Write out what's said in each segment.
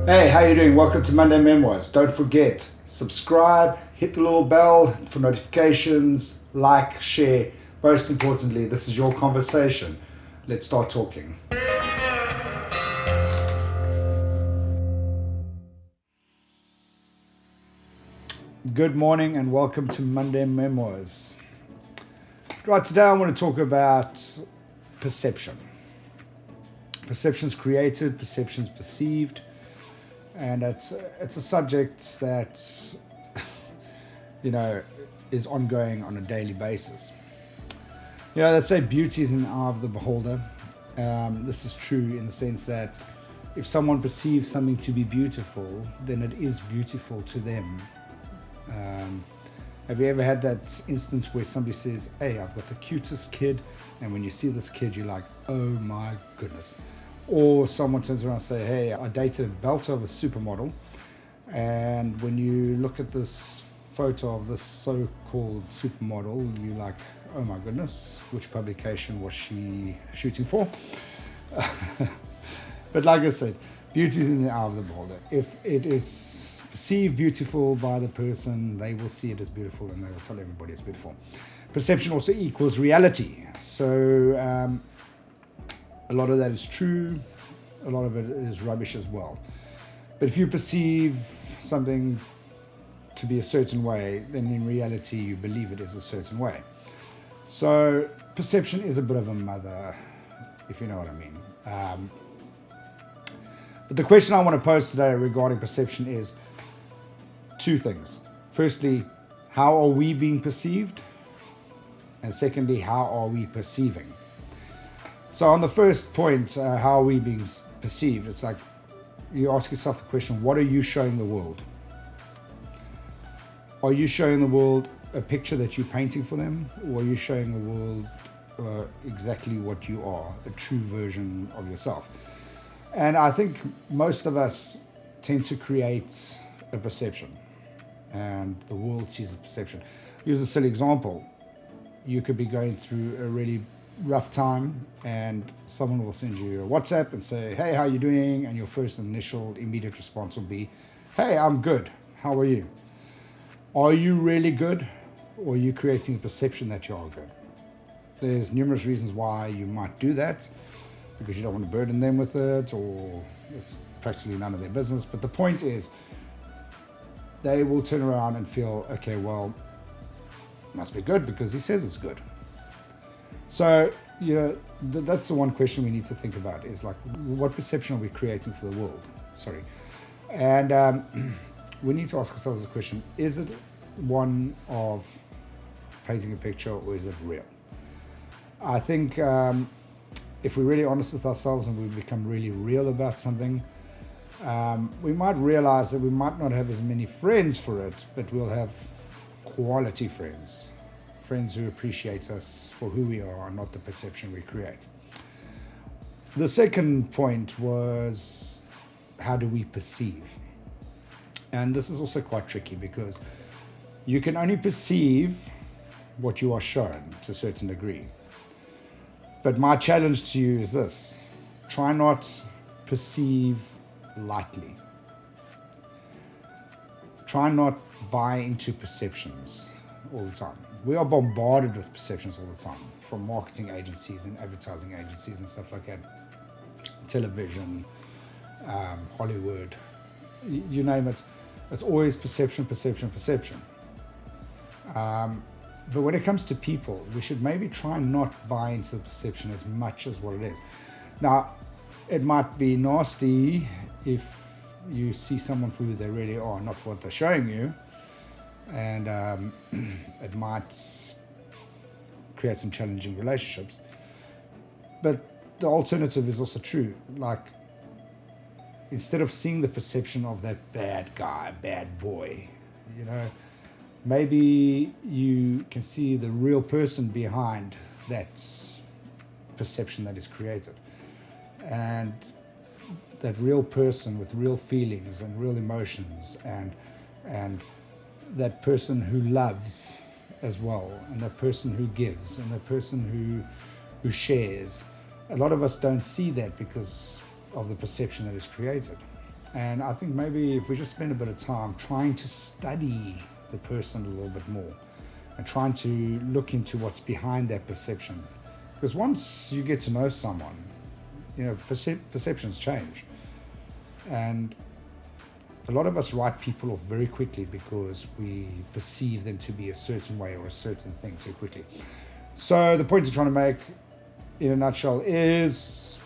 Hey, how you doing? Welcome to Monday Memoirs. Don't forget, subscribe, hit the little bell for notifications, like, share. Most importantly, this is your conversation. Let's start talking. Good morning and welcome to Monday Memoirs. Right, today I want to talk about perception. Perception's created, perception's perceived, and it's a subject that is ongoing on a daily basis. They say beauty is in the eye of the beholder. This is true in the sense that if someone perceives something to be beautiful, then it is beautiful to them. Have you ever had that instance where somebody says, hey, I've got the cutest kid, and when you see this kid, you're like, oh my goodness. Or someone turns around and say, hey, I dated a belter of a supermodel, and when you look at this photo of this so-called supermodel, you're like, oh my goodness, which publication was she shooting for? But like I said, beauty is in the eye of the beholder. If it is perceived beautiful by the person, they will see it as beautiful and they will tell everybody it's beautiful. Perception also equals reality. So a lot of that is true, a lot of it is rubbish as well. But if you perceive something to be a certain way, then in reality you believe it is a certain way. So perception is a bit of a mother, if you know what I mean. But the question I want to pose today regarding perception is two things. Firstly, how are we being perceived? And secondly, how are we perceiving? So on the first point, how are we being perceived? It's like you ask yourself the question, what are you showing the world? Are you showing the world a picture that you're painting for them? Or are you showing the world exactly what you are, a true version of yourself? And I think most of us tend to create a perception, and the world sees a perception. Use a silly example. You could be going through a really rough time and someone will send you a WhatsApp and say, hey, how are you doing? And your first initial immediate response will be, hey, I'm good. How are you? Are you really good? Or are you creating a perception that you are good? There's numerous reasons why you might do that, because you don't want to burden them with it, or it's practically none of their business. But the point is, they will turn around and feel, okay, well, it must be good because he says it's good. So, that's the one question we need to think about is like, what perception are we creating for the world? Sorry. And we need to ask ourselves the question, is it one of painting a picture or is it real? I think if we're really honest with ourselves and we become really real about something, we might realize that we might not have as many friends for it, but we'll have quality friends. Friends who appreciate us for who we are, not the perception we create. The second point was, how do we perceive? And this is also quite tricky because you can only perceive what you are shown to a certain degree. But my challenge to you is this: try not perceive lightly. Try not buy into perceptions all the time. We are bombarded with perceptions all the time, from marketing agencies and advertising agencies and stuff like that, television, Hollywood, you name it. It's always perception, perception, perception. But when it comes to people, we should maybe try not buy into the perception as much as what it is. Now, it might be nasty if you see someone for who they really are, not for what they're showing you, and it might create some challenging relationships. But the alternative is also true. Like, instead of seeing the perception of that bad guy, bad boy, maybe you can see the real person behind that perception that is created. And that real person with real feelings and real emotions, and that person who loves as well, and that person who gives, and that person who shares. A lot of us don't see that because of the perception that is created. And I think maybe if we just spend a bit of time trying to study the person a little bit more and trying to look into what's behind that perception. Because once you get to know someone, perceptions change. And a lot of us write people off very quickly because we perceive them to be a certain way or a certain thing too quickly. So the point I'm trying to make in a nutshell is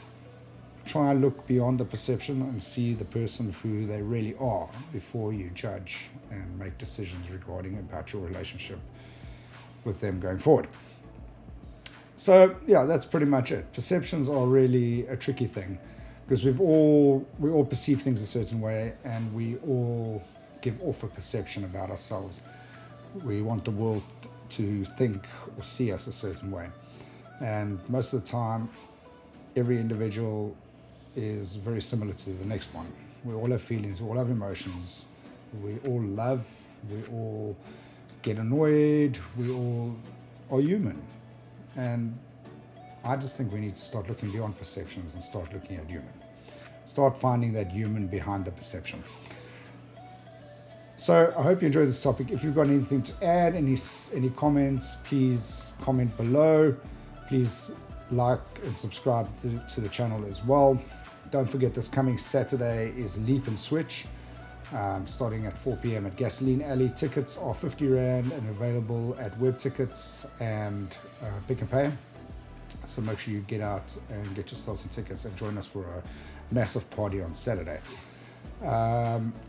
try and look beyond the perception and see the person for who they really are before you judge and make decisions regarding about your relationship with them going forward. So yeah, that's pretty much it. Perceptions are really a tricky thing because we all perceive things a certain way, and we all give off a perception about ourselves. We want the world to think or see us a certain way, and most of the time every individual is very similar to the next one. We all have feelings, we all have emotions, we all love, we all get annoyed, we all are human. And I just think we need to start looking beyond perceptions and start looking at human. Start finding that human behind the perception. So I hope you enjoyed this topic. If you've got anything to add, any comments, please comment below. Please like and subscribe to the channel as well. Don't forget, this coming Saturday is Leap and Switch, starting at 4 p.m. at Gasoline Alley. Tickets are 50 Rand and available at Web Tickets and Pick and Pay. So make sure you get out and get yourself some tickets and join us for a massive party on Saturday.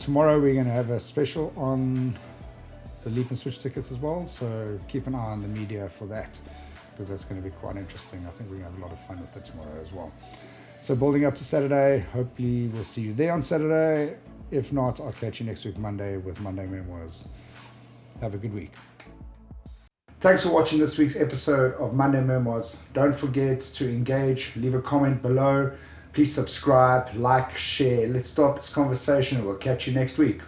Tomorrow we're going to have a special on the Leap and Switch tickets as well, so keep an eye on the media for that, because that's going to be quite interesting. I think we're going to have a lot of fun with it tomorrow as well. So building up to Saturday, hopefully we'll see you there on Saturday. If not, I'll catch you next week Monday with Monday Memoirs. Have a good week. Thanks for watching this week's episode of Monday Memoirs. Don't forget to engage, leave a comment below. Please subscribe, like, share. Let's start this conversation. We'll catch you next week.